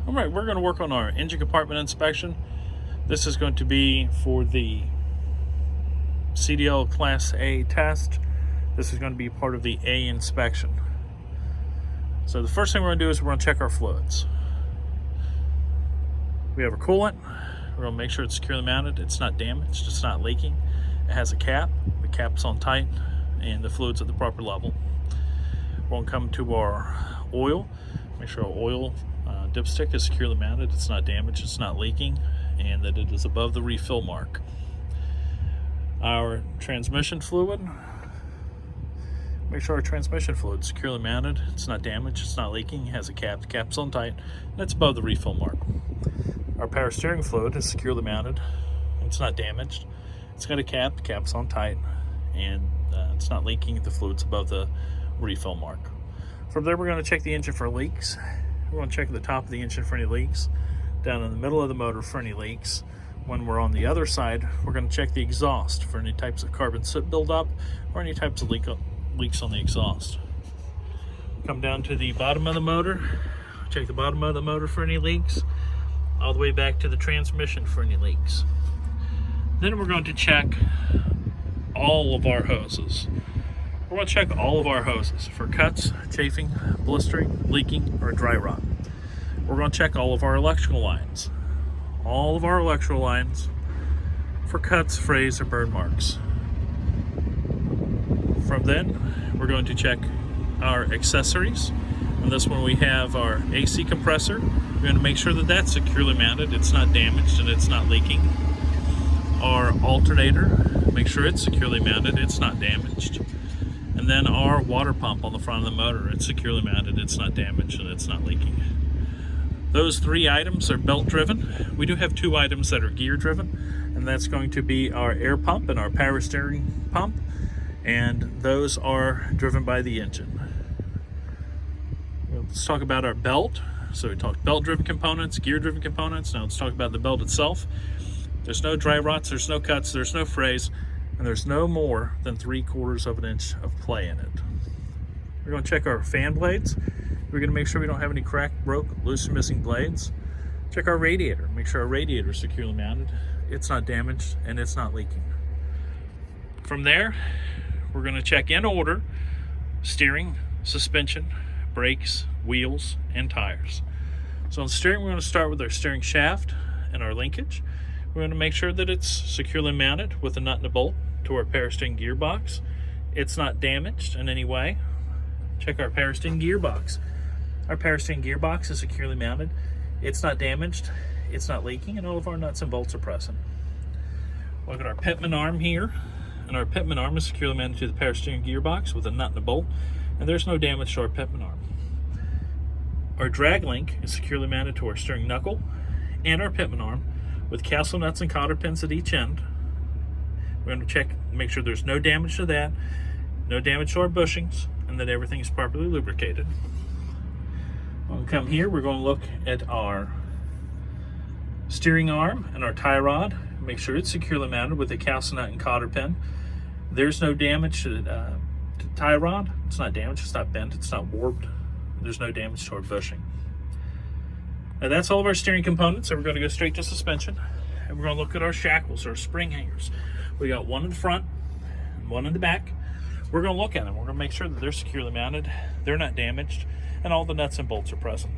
All right, we're going to work on our engine compartment inspection. This is going to be for the CDL Class A test. This is going to be part of the A inspection. So the first thing we're going to do is we're going to check our fluids. We have our coolant. We're going to make sure it's securely mounted. It's not damaged. It's not leaking. It has a cap. The cap's on tight and the fluid's at the proper level. We're going to come to our oil. Make sure our oil dipstick is securely mounted. It's not damaged. It's not leaking, and that it is above the refill mark. Our transmission fluid. Make sure our transmission fluid is securely mounted. It's not damaged. It's not leaking. It has a cap. The cap's on tight, and it's above the refill mark. Our power steering fluid is securely mounted. It's not damaged. It's got a cap. The cap's on tight, and it's not leaking. The fluid's above the refill mark. From there, we're going to check the engine for leaks. We're going to check the top of the engine for any leaks, down in the middle of the motor for any leaks. When we're on the other side, we're going to check the exhaust for any types of carbon soot buildup or any types of leaks on the exhaust. Come down to the bottom of the motor, check the bottom of the motor for any leaks, all the way back to the transmission for any leaks. Then we're going to check all of our hoses. We're going to check all of our hoses for cuts, chafing, blistering, leaking, or dry rot. We're going to check all of our electrical lines. All of our electrical lines for cuts, frays, or burn marks. From then, we're going to check our accessories. On this one, we have our AC compressor. We're going to make sure that that's securely mounted, it's not damaged, and it's not leaking. Our alternator, make sure it's securely mounted, it's not damaged. And then our water pump on the front of the motor, it's securely mounted, it's not damaged, and it's not leaking. Those three items are belt driven. We do have two items that are gear driven, and that's going to be our air pump and our power steering pump, and those are driven by the engine. Let's talk about our belt. So we talked belt driven components, gear driven components. Now let's talk about the belt itself. There's no dry rots, there's no cuts, there's no frays, and there's no more than 3/4 of an inch of play in it. We're going to check our fan blades. We're going to make sure we don't have any cracked, broke, loose, or missing blades. Check our radiator. Make sure our radiator is securely mounted. It's not damaged and it's not leaking. From there, we're going to check in order steering, suspension, brakes, wheels, and tires. So on steering, we're going to start with our steering shaft and our linkage. We're going to make sure that it's securely mounted with a nut and a bolt to our power steering gearbox. It's not damaged in any way. Check our power steering gearbox. Our power steering gearbox is securely mounted. It's not damaged. It's not leaking, and all of our nuts and bolts are present. Look at our pitman arm here, and our pitman arm is securely mounted to the power steering gearbox with a nut and a bolt, and there's no damage to our pitman arm. Our drag link is securely mounted to our steering knuckle and our pitman arm with castle nuts and cotter pins at each end. We're going to check, make sure there's no damage to that, no damage to our bushings, and that everything is properly lubricated. When we come here, we're going to look at our steering arm and our tie rod. Make sure it's securely mounted with a castle nut and cotter pin. There's no damage to the tie rod. It's not damaged, it's not bent, it's not warped. There's no damage to our bushing. Now that's all of our steering components, so we're going to go straight to suspension. And we're going to look at our shackles, our spring hangers. We got one in the front and one in the back. We're going to look at them. We're going to make sure that they're securely mounted, they're not damaged, and all the nuts and bolts are present.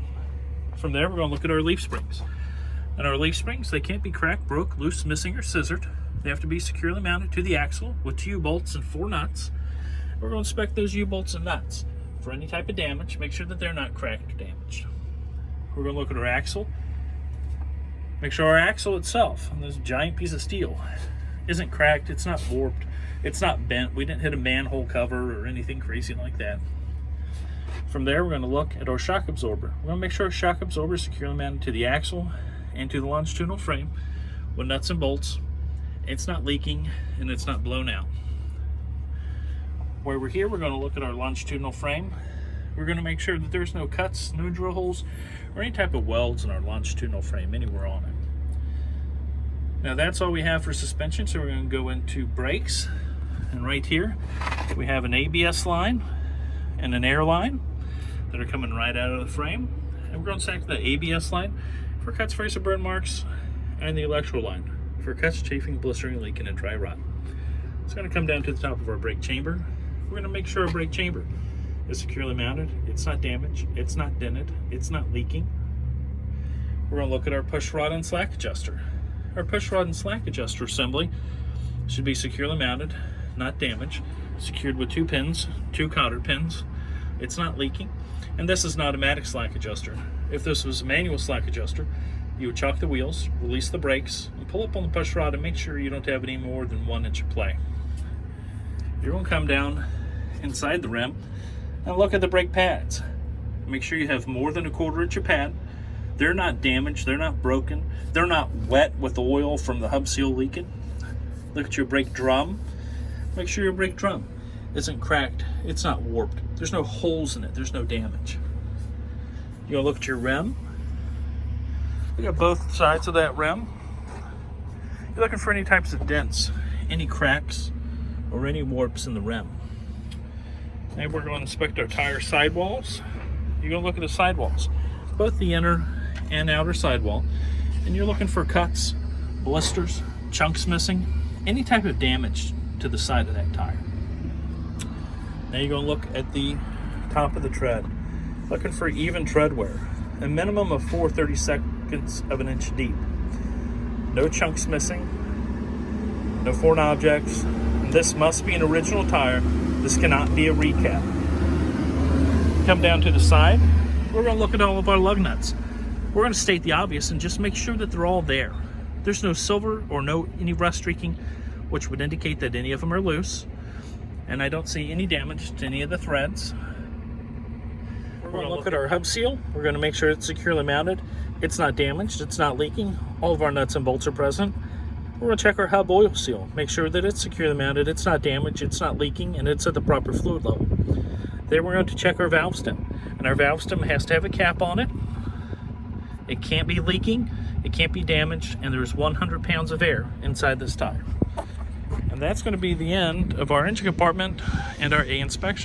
From there, we're going to look at our leaf springs. And our leaf springs, they can't be cracked, broke, loose, missing, or scissored. They have to be securely mounted to the axle with 2 U-bolts and 4 nuts. We're going to inspect those U-bolts and nuts for any type of damage. Make sure that they're not cracked or damaged. We're going to look at our axle. Make sure our axle itself, and this giant piece of steel, isn't cracked, it's not warped, it's not bent. We didn't hit a manhole cover or anything crazy like that. From there, we're going to look at our shock absorber. We're going to make sure our shock absorber is securely mounted to the axle and to the longitudinal frame with nuts and bolts. It's not leaking and it's not blown out. While we're here, we're going to look at our longitudinal frame. We're going to make sure that there's no cuts, no drill holes, or any type of welds in our longitudinal frame anywhere on it. Now that's all we have for suspension, so we're going to go into brakes. And right here, we have an ABS line and an air line that are coming right out of the frame. And we're going to check the ABS line for cuts, frays, or burn marks, and the electrical line for cuts, chafing, blistering, leaking, and dry rot. It's going to come down to the top of our brake chamber. We're going to make sure our brake chamber is securely mounted. It's not damaged. It's not dented. It's not leaking. We're going to look at our push rod and slack adjuster. Our push rod and slack adjuster assembly should be securely mounted, not damaged, secured with 2 pins, 2 cotter pins. It's not leaking. And this is an automatic slack adjuster. If this was a manual slack adjuster, you would chock the wheels, release the brakes, and pull up on the push rod and make sure you don't have any more than 1 inch of play. You're going to come down inside the rim and look at the brake pads. Make sure you have more than 1/4 inch of pad. They're not damaged, they're not broken, they're not wet with oil from the hub seal leaking. Look at your brake drum. Make sure your brake drum isn't cracked, it's not warped, there's no holes in it, there's no damage. You're gonna look at your rim. Look at both sides of that rim. You're looking for any types of dents, any cracks, or any warps in the rim. And we're going to inspect our tire sidewalls. You're going to look at the sidewalls, both the inner and outer sidewall, and you're looking for cuts, blisters, chunks missing, any type of damage to the side of that tire. Now you're going to look at the top of the tread, looking for even tread wear, a minimum of 4/32 of an inch deep. No chunks missing, no foreign objects. This must be an original tire. This cannot be a recap. Come down to the side. We're going to look at all of our lug nuts. We're going to state the obvious and just make sure that they're all there. There's no silver or any rust streaking, which would indicate that any of them are loose. And I don't see any damage to any of the threads. We're going to look at our hub seal. We're going to make sure it's securely mounted. It's not damaged. It's not leaking. All of our nuts and bolts are present. We're going to check our hub oil seal. Make sure that it's securely mounted. It's not damaged. It's not leaking. And it's at the proper fluid level. Then we're going to check our valve stem. And our valve stem has to have a cap on it. It can't be leaking. It can't be damaged. And there's 100 pounds of air inside this tire. And that's going to be the end of our engine compartment and our A inspection.